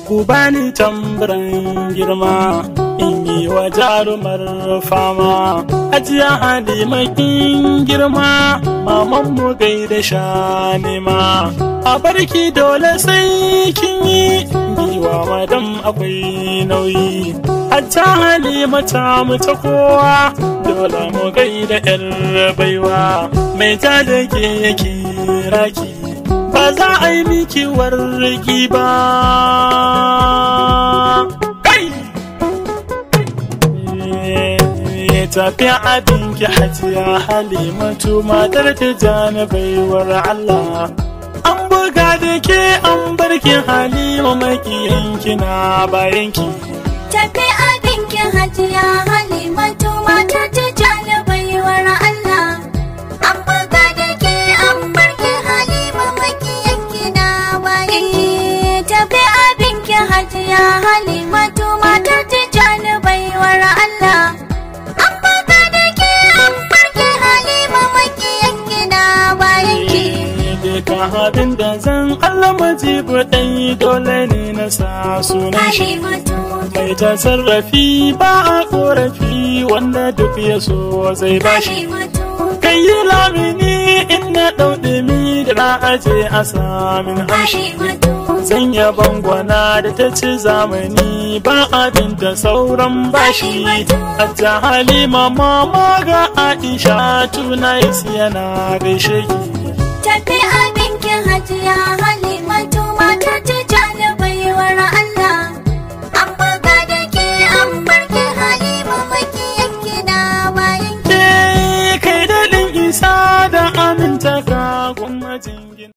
Ku bani tambarin girma in yi wa jarumar fama. Hajiya Haleema kin girma, maman mu gaida shanima. A barki dole sai kin yi, giwa madam akwai nauyi. Hajiya Haleema ta mu ta kowa, dole mu gaida yar baiwa. Mai ta da ke yake raki, ba za a yi miki wargi ba. Tafiya abinki Hajiya Halimatu matar Tijjani baiwar Allah. An buga da ke an barki Haleema makiyanki na bayanki. Tafiya abinki Hajiya Halimatu matar Tijjani baiwar Allah. An buga da ke an barki Haleema makiyanki na bayanki. Tafiya abinki Hajiya Halimatu matar Tijjani baiwar Allah. Abin da zan Allah majibu ɗai dole ne na sa sunan shi. Mai ta sarrafi ba a ƙorafi wanda duk ya so zai bashi. Kai yi lamini in na ɗauɗimi da na aje a samin hashi. Zan ya bangwana da ta ci zamani ba abin da sauran bashi. Hajiya Haleema mama ga Aisha tuna yana gaishe ki. Tafi abinki Hajiya Halimatu matar Tijjani baiwar Allah. An buga da ke an barki Haleema makiyanki na bayanki. Kai daɗin isa da aminta ka gwamnatin